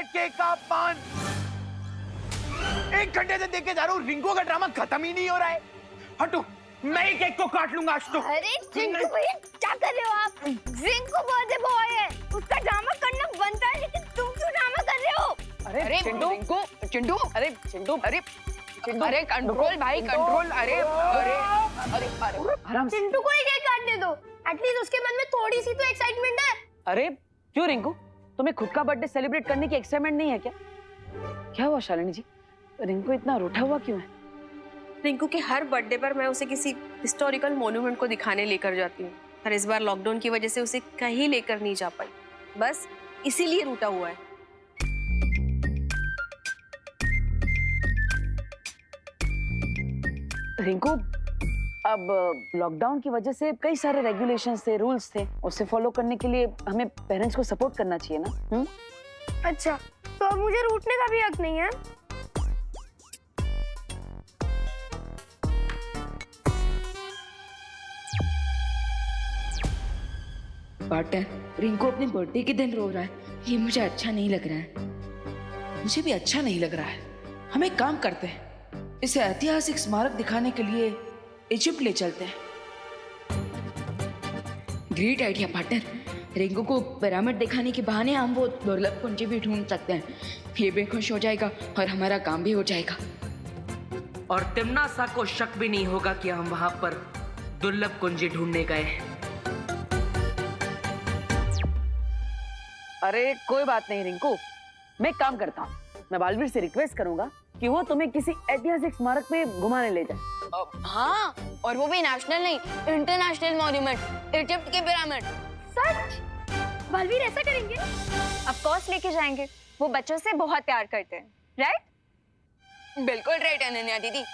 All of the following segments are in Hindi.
केक का अपमान। 1 घंटे से देखे जा रहा हूँ, रिंकू का ड्रामा खत्म ही नहीं हो रहा है। हटो, मैं ही केक को काट लूंगा आज तो। अरे चिंटू भाई क्या कर रहे हो आप? रिंकू बर्थडे बॉय है, उसका ड्रामा करना बनता है, लेकिन तुम क्यों ड्रामा कर रहे हो? अरे चिंटू, चिंटू, अरे चिंटू, अरे चिंटू, अरे कंट्रोल भाई, कंट्रोल। अरे अरे अरे अरे आराम से। चिंटू को ही केक काटने दो, एटलीस्ट उसके मन में थोड़ी सी तो एक्साइटमेंट है। अरे क्यों रिंकू, तुम्हें खुद का बर्थडे सेलिब्रेट करने की एक्साइटमेंट नहीं है क्या? क्या हुआ शालिनी जी, रिंकू इतना रूठा हुआ क्यों है? रिंकू के हर बर्थडे पर मैं उसे किसी हिस्टोरिकल मॉन्यूमेंट को दिखाने लेकर जाती हूँ, पर इस बार लॉकडाउन की वजह से उसे कहीं लेकर नहीं जा पाई, बस इसीलिए रूठा हुआ है। रिंकू, अब लॉकडाउन की वजह से कई सारे रेगुलेशंस थे, रूल्स थे, उसे फॉलो करने के लिए हमें पेरेंट्स को सपोर्ट करना चाहिए ना। अच्छा, तो अब मुझे रूठने का भी हक नहीं है? पार्टनर, रिंकू अपने बर्थडे के दिन रो रहा है, ये मुझे अच्छा नहीं लग रहा है। मुझे भी अच्छा नहीं लग रहा है। हम एक काम करते हैं, इसे ऐतिहासिक स्मारक दिखाने के लिए इजिप्ट ले चलते हैं। Great idea partner. रिंकू को पिरामिड दिखाने के बहाने हम वो दुर्लभ कुंजी भी ढूंढ सकते हैं। ये भी खुश हो जाएगा और हमारा काम भी हो जाएगा। और तिम्ना सा को शक भी नहीं होगा कि हम वहां पर दुर्लभ कुंजी ढूंढने गए हैं। अरे कोई बात नहीं रिंकू, मैं एक काम करता हूँ, मैं बालवीर से रिक्वेस्ट करूंगा कि वो तुम्हें किसी ऐतिहासिक स्मारक पे घुमाने ले जाए। हाँ, और वो भी नेशनल नहीं, इंटरनेशनल मॉन्यूमेंट, इजिप्ट के पिरामिड। सच? बालवीर ऐसा करेंगे? ऑफ कोर्स लेके जाएंगे, वो बच्चों से बहुत प्यार करते हैं, राइट? बिल्कुल राइट अनन्या दीदी।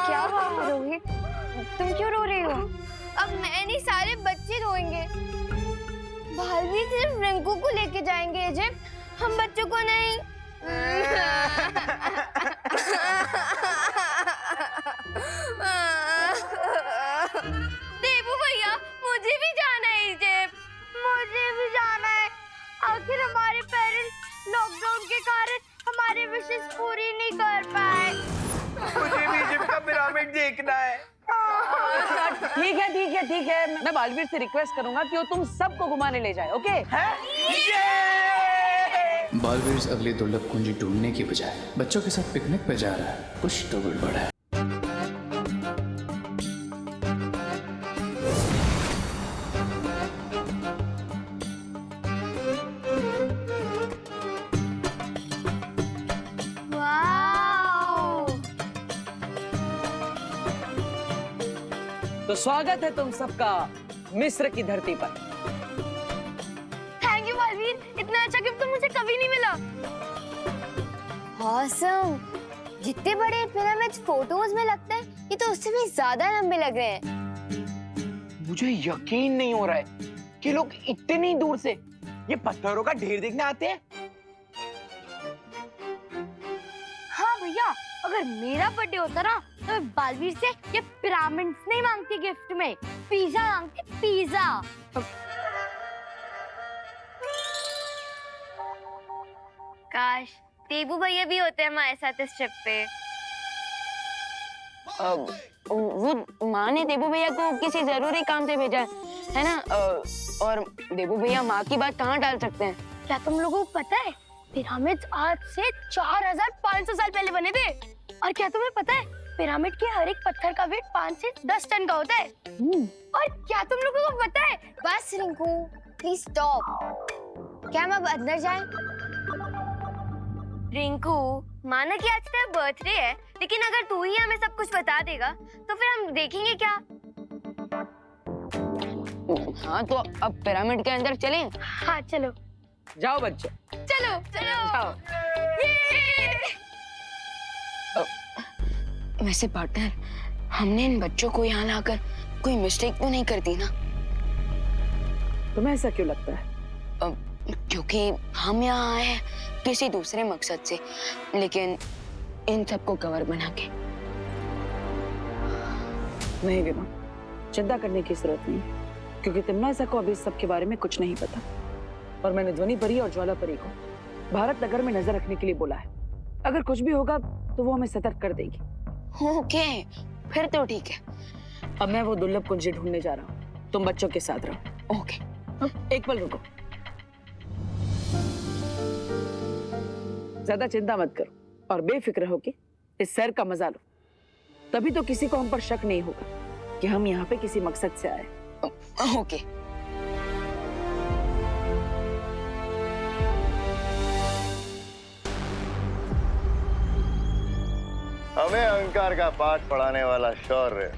क्या हुआ रोहित, तुम क्यों रो रही हो? अब मैं नहीं, सारे बच्चे रोएंगे। बालवीर सिर्फ रिंकू को लेके जाएंगे इजिप्ट, हम बच्चों को नहीं। देबू भैया, मुझे भी जाना है इजिप्ट। मुझे भी जाना है। आखिर हमारे पेरेंट्स लॉकडाउन के कारण हमारे विशेष पूरी नहीं कर पाए। मुझे भी इजिप्ट का पिरामिड देखना है। ठीक है, मैं बालवीर से रिक्वेस्ट करूंगा कि वो तुम सबको घुमाने ले जाए, ओके? बालवीर अगले दुर्लभ कुंजी ढूंढने की बजाय बच्चों के साथ पिकनिक पे जा रहा है, कुछ तो गड़बड़ है। तो स्वागत है तुम सबका मिस्र की धरती पर। थैंक यू बालवीर, इतना अच्छा गिफ्ट तो मुझे कभी नहीं मिला। ऑसम, जितने बड़े पिरामिड्स फोटोज में लगते हैं, ये तो उससे भी ज्यादा लंबे लग रहे हैं। मुझे यकीन नहीं हो रहा है कि लोग इतनी दूर से ये पत्थरों का ढेर देखने आते हैं। हाँ भैया, अगर मेरा बर्थडे होता ना तो मैं बालवीर से ये पिरामिड्स नहीं मांगती गिफ्ट में, पिज्जा मांगती, पिज्जा। काश देबू भैया भी होते हमारे साथ इस ट्रिप पे। वो माँ ने देबू भैया को किसी जरूरी काम से भेजा है ना, और देबू भैया माँ की बात कहाँ टाल सकते हैं? क्या तुम लोगों को पता है पिरामिड्स आज से 4500 साल पहले बने थे? और क्या तुम्हें पता है पिरामिड के हर एक पत्थर का वेट 5 से 10 टन का होता है? और क्या तुम लोगों को पता है? बस रिंकू, प्लीज स्टॉप। क्या हम अब अंदर जाएं? रिंकू, माना कि आज तेरा बर्थडे है, लेकिन अगर तू ही हमें सब कुछ बता देगा तो फिर हम देखेंगे क्या? हाँ, तो अब पिरामिड के अंदर चलें? हाँ चलो। जाओ बच्चों, चलो चलो। जाओ। वैसे पार्टनर, हमने इन बच्चों को यहाँ लाकर कोई मिस्टेक तो नहीं कर दी ना? तुम्हें ऐसा क्यों लगता है? क्योंकि हम यहाँ आए हैं किसी दूसरे मकसद से, लेकिन इन सबको कवर बना के। नहीं विमा, चिंता करने की जरूरत नहीं। क्योंकि तिम्नासा को अभी इस सब के बारे में कुछ नहीं पता और मैंने ध्वनि परी और ज्वाला परी को भारत नगर में नजर रखने के लिए बोला है। अगर कुछ भी होगा तो वो हमें सतर्क कर देगी। ओके, फिर तो ठीक है। अब मैं वो दुर्लभ कुंजी ढूंढने जा रहा हूँ, तुम बच्चों के साथ रहो। ओके। एक पल रुको, ज्यादा चिंता मत करो और बेफिक्र हो के इस सैर का मजा लो। तभी तो किसी को हम पर शक नहीं होगा कि हम यहाँ पे किसी मकसद से आए। ओके। हमें अहंकार का पाठ पढ़ाने वाला शौर्य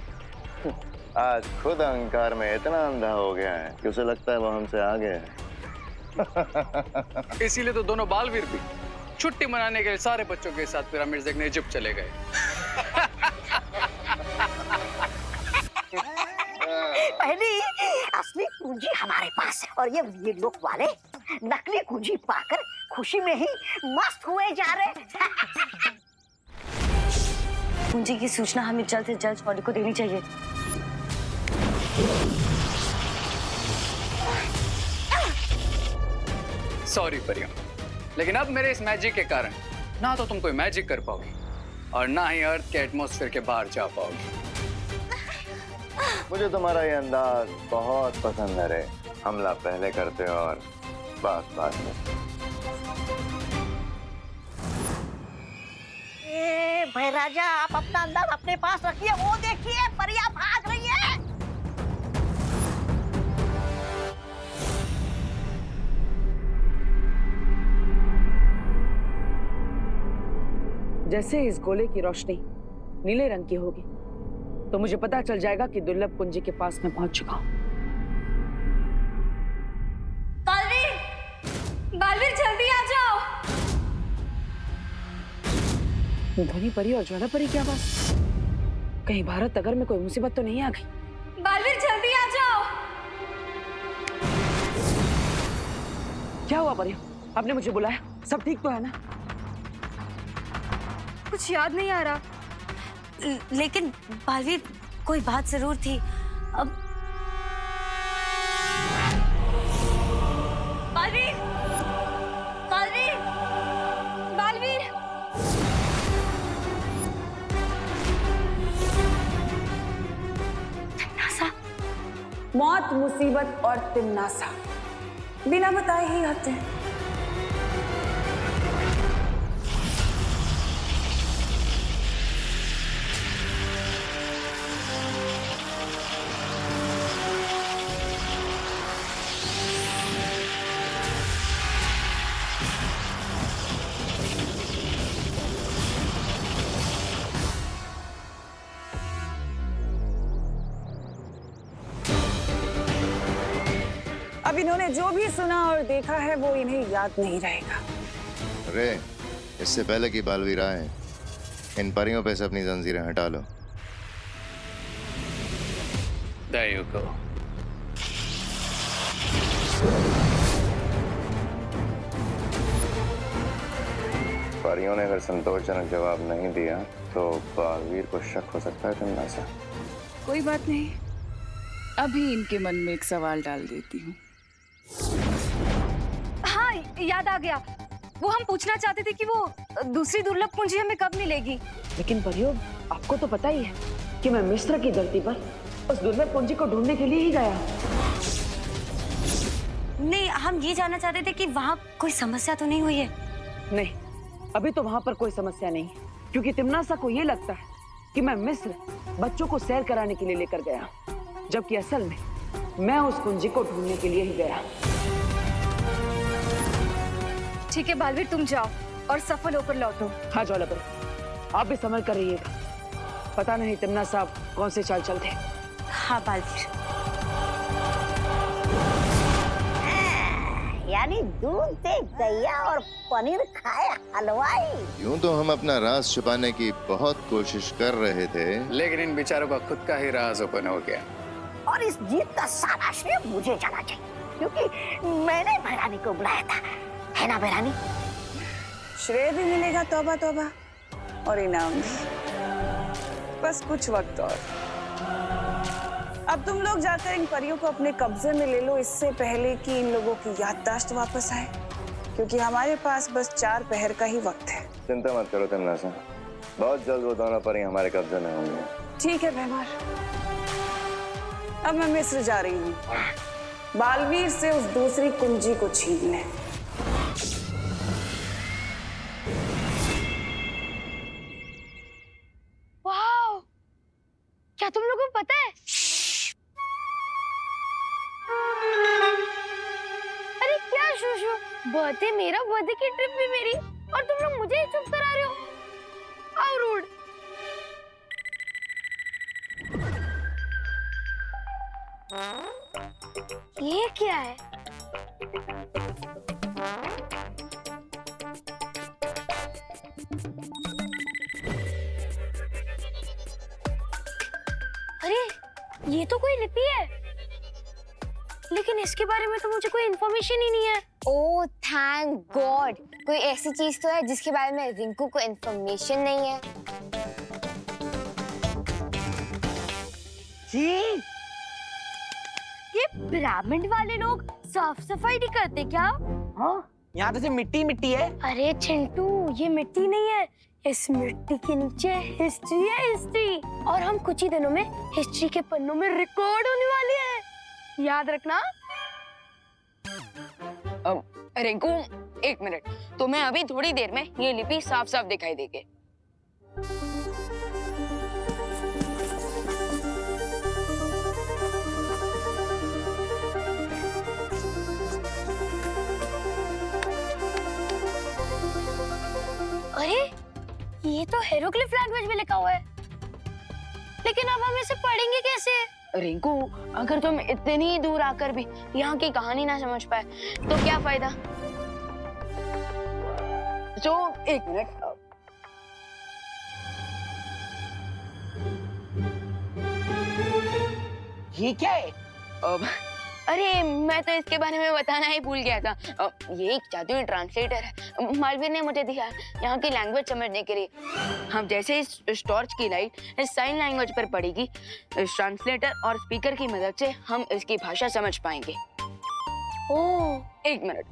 आज खुद अहंकार में इतना अंधा हो गया है कि उसे लगता है वो हमसे आगे है। इसीलिए तो दोनों बालवीर भी छुट्टी मनाने के लिए सारे बच्चों के साथ पिरामिड देखने इजिप्ट चले गए। पहली असली पूंजी हमारे पास है और ये लोग वाले नकली पूंजी पाकर खुशी में ही मस्त हुए जा रहे हैं। पूंजी की सूचना हमें जल्द से जल्द फौजी को देनी चाहिए। सॉरी परियों, लेकिन अब मेरे इस मैजिक के कारण ना तो तुम कोई मैजिक कर पाओगे और ना ही अर्थ के एटमॉस्फेयर के बाहर जा पाओगे। मुझे तुम्हारा ये अंदाज बहुत पसंद है रे। हमला पहले करते हो और बात बात में। भाई राजा, आप अपना अंदाज अपने पास रखिए। वो देखिए परिया भाग रही है। जैसे इस गोले की रोशनी नीले रंग की होगी तो मुझे पता चल जाएगा कि दुर्लभ कुंजी के पास मैं पहुंच चुका हूं। बालवीर जल्दी आ जाओ। ध्वनि परी और ज्वाला परी की आवाज। कहीं भारत नगर में कोई मुसीबत तो नहीं आ गई? बालवीर जल्दी आ जाओ। क्या हुआ परी? आपने मुझे बुलाया? सब ठीक तो है ना? कुछ याद नहीं आ रहा, लेकिन बालवीर कोई बात जरूर थी। अब बालवीर, बालवीर, बालवीर। मौत, मुसीबत और तिम्नासा बिना बताए ही आते हैं। अब इन्होंने जो भी सुना और देखा है वो इन्हें याद नहीं रहेगा। अरे इससे पहले कि बालवीर आए, इन परियों पे से अपनी जंजीरें हटा लो। There you go. परियों ने अगर संतोषजनक जवाब नहीं दिया तो बालवीर को शक हो सकता है तिम्नासा। कोई बात नहीं, अभी इनके मन में एक सवाल डाल देती हूँ। हाँ, याद आ गया। वो हम पूछना चाहते थे कि वो दूसरी दुर्लभ पूंजी हमें कब मिलेगी। लेकिन परियो, आपको तो पता ही है कि मैं मिस्र की धरती पर उस दुर्लभ पूंजी को ढूंढने के लिए ही गया। नहीं, हम ये जानना चाहते थे कि वहाँ कोई समस्या तो नहीं हुई है? नहीं, अभी तो वहाँ पर कोई समस्या नहीं है, क्योंकि तिम्नासा को ये लगता है कि मैं मिस्र बच्चों को सैर कराने के लिए लेकर गया, जबकि असल में मैं उस कुंजी को ढूंढने के लिए ही गया। ठीक है बालवीर, तुम जाओ और सफल होकर लौटो। हाँ ज्वाला परी, आप भी संभल कर रहिएगा। पता नहीं तिम्नासा कौन से चाल चलते। हाँ बालवीर। यानी दूध से गैया और पनीर खाए हलवाई। यूं तो हम अपना राज छुपाने की बहुत कोशिश कर रहे थे, लेकिन इन बेचारों का खुद का ही राज ओपन हो गया। और इस जीत का सारा श्रेय मुझे जाना चाहिए, क्योंकि मैंने भैरानी को बुलाया था, है ना भैरानी? श्रेय भी मिलेगा, तौबा तौबा, और इनाम भी। बस कुछ वक्त और। अब तुम लोग जाकर इन परियों को अपने कब्जे में ले लो, इससे पहले कि इन लोगों की याददाश्त वापस आए, क्योंकि हमारे पास बस 4 पहर का ही वक्त है। चिंता मत करो तिमनासा, बहुत जल्द वो दोनों परी हमारे कब्जे में होंगे। ठीक है भैमार, अब मैं मिस्र जा रही हूँ बालवीर से उस दूसरी कुंजी को छीनने। वाओ, क्या तुम लोगों को पता है? अरे क्या शूशु, बर्थडे मेरा, बर्थडे की ट्रिप भी मेरी, और तुम लोग मुझे ही चुप करा रहे हो। How rude. ये क्या है? अरे ये तो कोई लिपि है, लेकिन इसके बारे में तो मुझे कोई इन्फॉर्मेशन ही नहीं है। ओह थैंक गॉड, कोई ऐसी चीज तो है जिसके बारे में रिंकू को इन्फॉर्मेशन नहीं है। ये पिरामिड वाले लोग साफ सफाई नहीं करते क्या? हाँ, यहाँ तो सिर्फ मिट्टी मिट्टी है। अरे चिंटू, ये मिट्टी नहीं है, इस मिट्टी के नीचे हिस्ट्री है, हिस्ट्री। और हम कुछ ही दिनों में हिस्ट्री के पन्नों में रिकॉर्ड होने वाले हैं, याद रखना। रिंकू एक मिनट, तुम्हें अभी थोड़ी देर में ये लिपि साफ साफ दिखाई देगी। अरे ये तो हिएरोग्लिफ लैंग्वेज में लिखा हुआ है, लेकिन अब हम इसे पढ़ेंगे कैसे? रिंकू, अगर तुम इतनी दूर आकर भी यहाँ की कहानी ना समझ पाए तो क्या फायदा। तो एक मिनट, ये क्या है? अरे मैं तो इसके बारे में बताना ही भूल गया था। ये एक जादुई ट्रांसलेटर है, मालवीर ने मुझे दिया यहाँ की लैंग्वेज समझने के लिए। हम जैसे इस टॉर्च की लाइट इस साइन लैंग्वेज पर पड़ेगी, इस ट्रांसलेटर और स्पीकर की मदद से हम इसकी भाषा समझ पाएंगे। ओह एक मिनट।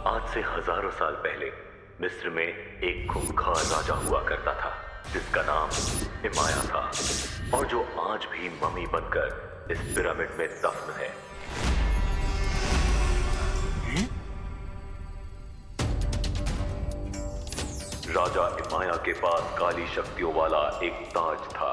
आज से हजारों साल पहले मिस्र में एक खूंखार राजा हुआ करता था जिसका नाम इमाया था, और जो आज भी मम्मी बनकर इस पिरामिड में दफन है। राजा इमाया के पास काली शक्तियों वाला एक ताज था,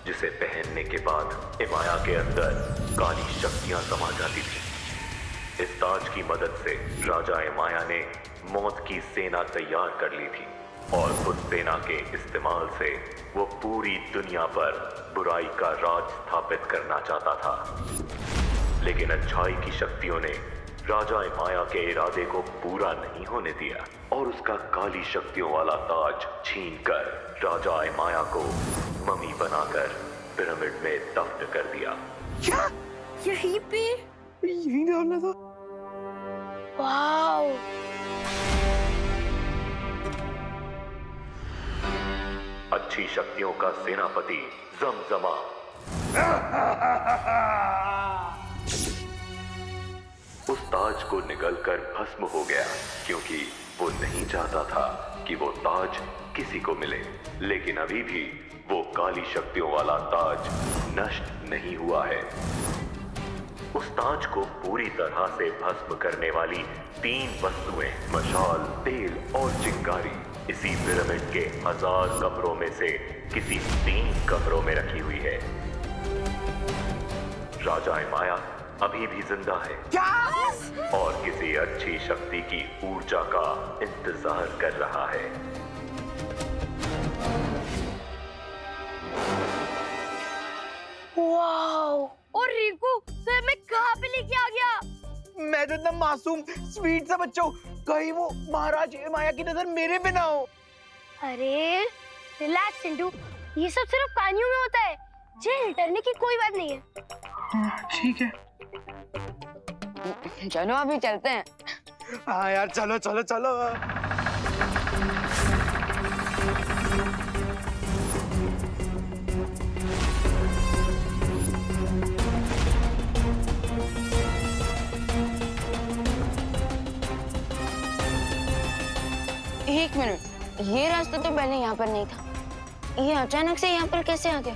जिसे पहनने के बाद इमाया के अंदर काली शक्तियां समा जाती थी। इस ताज की मदद से राजा इमाया ने मौत की सेना तैयार कर ली थी, और उस सेना के इस्तेमाल से वो पूरी दुनिया पर बुराई का राज स्थापित करना चाहता था। लेकिन अच्छाई की शक्तियों ने राजा इमाया के इरादे को पूरा नहीं होने दिया, और उसका काली शक्तियों वाला ताज छीनकर राजा इमाया को मम्मी बनाकर पिरामिड में दफन कर दिया। क्या यहीं पे? यहीं डालना था। वाओ, अच्छी शक्तियों का सेनापति जमजमा उस ताज को निगलकर भस्म हो गया, क्योंकि वो नहीं चाहता था कि वो ताज किसी को मिले। लेकिन अभी भी वो काली शक्तियों वाला ताज नष्ट नहीं हुआ है। उस ताज को पूरी तरह से भस्म करने वाली 3 वस्तुएं, मशाल, तेल और चिंगारी, इसी पिरामिड के 1000 कमरों में से किसी 3 कमरों में रखी हुई है। राजा इमाया अभी भी जिंदा है। क्या? और किसी अच्छी शक्ति की ऊर्जा का इंतजार कर रहा है। वाओ, और रिंकू सर मैं कहाँ पे लेके आ गया? मैं तो इतना मासूम स्वीट सा बच्चा हूँ, कहीं वो महाराज इमाया की नजर मेरे पे ना हो। अरे रिलैक्स चिंटू, ये सब सिर्फ कहानियों में होता है, जेल डरने की कोई बात नहीं है। ठीक है, चलो अभी चलते हैं। हाँ यार, चलो चलो चलो। एक मिनट, ये रास्ता तो पहले यहाँ पर नहीं था, ये अचानक से यहाँ पर कैसे आ गया?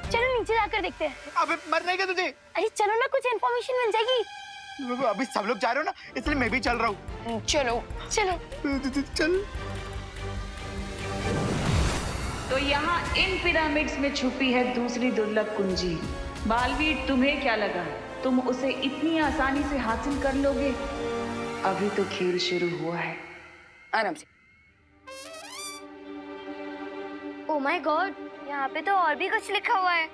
चलो नीचे जाकर देखते हैं। अबे मरने का तुझे। अरे चलो ना, कुछ इन्फॉर्मेशन मिल जाएगी। अभी सब लोग जा रहे हो ना, इसलिए मैं भी चल रहा हूँ। चलो चलो चल। तो यहाँ इन पिरामिड्स में छुपी है दूसरी दुर्लभ कुंजी। बालवीर, तुम्हें क्या लगा तुम उसे इतनी आसानी से हासिल कर लोगे? अभी तो खेल शुरू हुआ है। आराम से। ओह माय गॉड, यहाँ पे तो और भी कुछ लिखा हुआ है।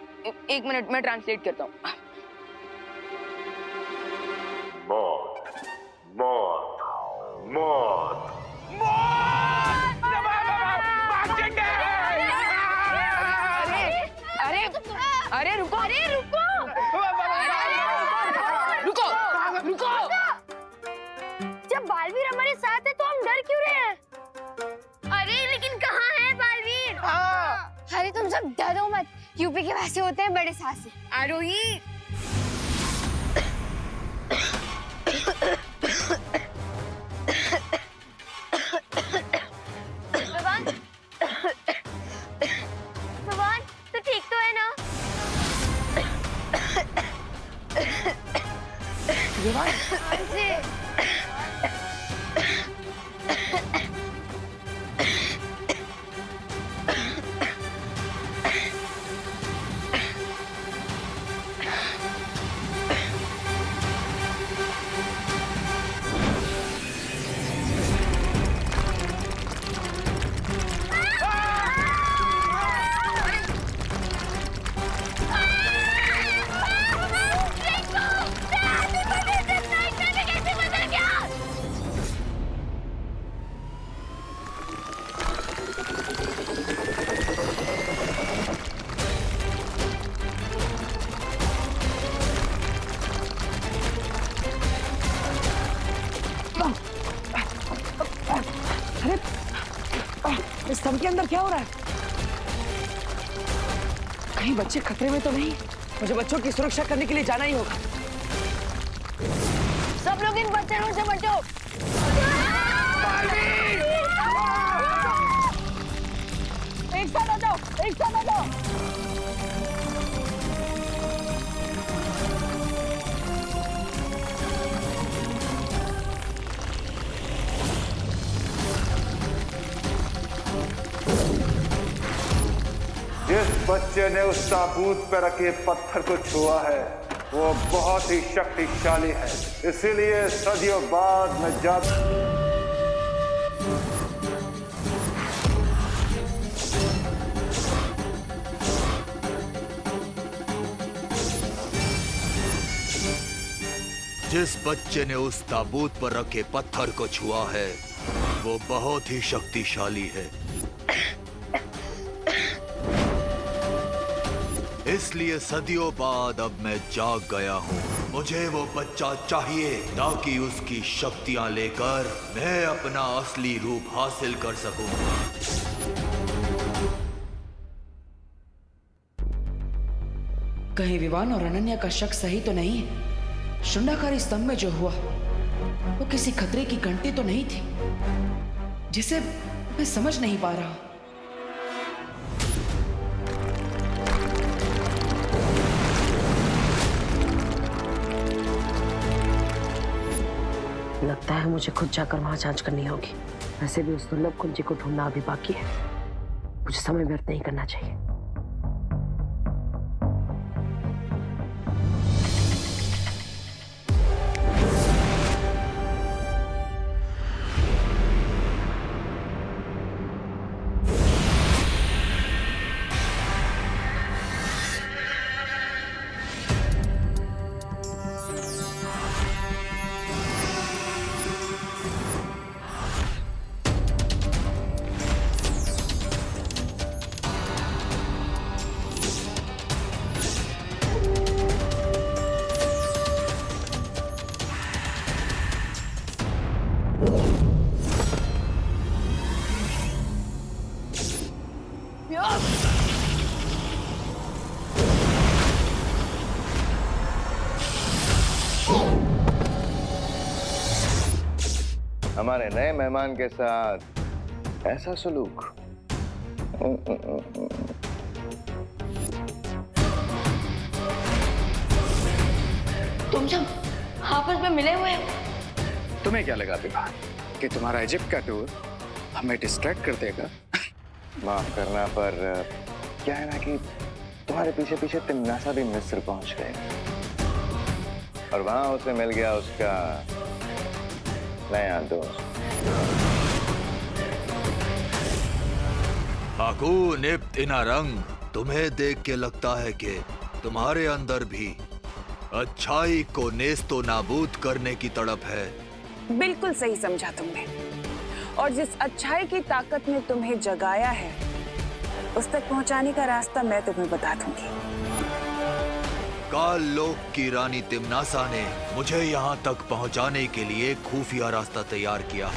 एक मिनट, मैं ट्रांसलेट करता हूँ। मौत, मौत, मौत। अरे अरे रुको, रुको। जब बालवीर हमारे साथ है तो हम डर क्यों रहे हैं? अरे लेकिन कहाँ है बालवीर? अरे तुम सब डरो मत, यूपी के वैसे होते हैं बड़े साहसी। आरोही, भगवान तो ठीक तो है ना? इस सब के अंदर क्या हो रहा है? कहीं बच्चे खतरे में तो नहीं? मुझे बच्चों की सुरक्षा करने के लिए जाना ही होगा। सब लोग इन बच्चों से बचो। एक साथ आ जाओ, एक साथ आ जाओ। जिस बच्चे ने उस ताबूत पर रखे पत्थर को छुआ है वो बहुत ही शक्तिशाली है, इसीलिए सदियों बाद मैं जिस बच्चे ने उस ताबूत पर रखे पत्थर को छुआ है वो बहुत ही शक्तिशाली है, इसलिए सदियों बाद अब मैं जाग गया हूँ। मुझे वो बच्चा चाहिए ताकि उसकी शक्तियाँ लेकर मैं अपना असली रूप हासिल कर सकूं। कहीं विवान और अनन्या का शक सही तो नहीं है? शुंडाकारी स्तंभ में जो हुआ वो किसी खतरे की घंटी तो नहीं थी, जिसे मैं समझ नहीं पा रहा। लगता है मुझे खुद जाकर वहां जांच करनी होगी। वैसे भी उस दुर्लभ कुंजी को ढूंढना अभी बाकी है, मुझे समय व्यर्थ नहीं करना चाहिए। हमारे नए मेहमान के साथ ऐसा सलूक। तुम सब आपस में मिले हुए हो? तुम्हें क्या लगा विभा कि तुम्हारा इजिप्ट का टूर हमें डिस्ट्रैक्ट कर देगा? माफ करना, पर क्या है ना कि तुम्हारे पीछे पीछे तिमनासा भी मिस्र पहुंच गए और वहां उसे मिल गया उसका नया दोस्त। हाकून इब्न इनारंग, तुम्हें देख के लगता है कि तुम्हारे अंदर भी अच्छाई को नेस्तो नाबूद करने की तड़प है। बिल्कुल सही समझा तुमने। और जिस अच्छाई की ताकत ने तुम्हें जगाया है उस तक पहुंचाने का रास्ता मैं तुम्हें बता दूंगी। काल लोक की रानी तिमनासा ने मुझे यहाँ तक पहुँचाने के लिए खुफिया रास्ता तैयार किया।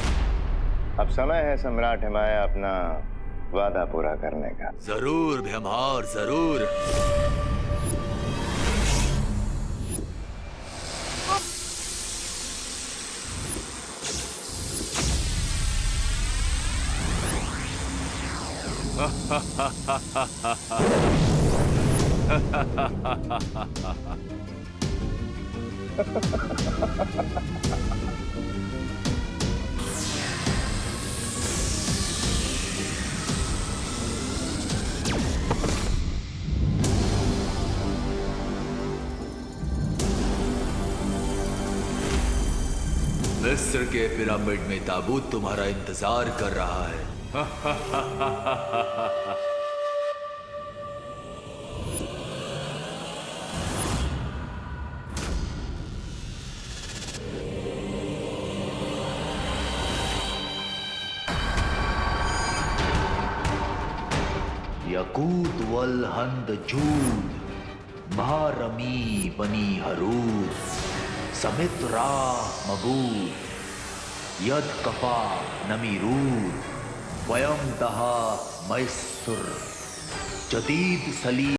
अब समय है सम्राट हिमाया अपना वादा पूरा करने का। जरूर भीमहार, जरूर। मिस्र के पिरामिड में ताबूत तुम्हारा इंतजार कर रहा है। यकूत वल हंद जूद, महारमी बनी हरूद, समित्रा मबूद, यद कफा नमीरूद, वयम दहा मैसुर, जदीद सली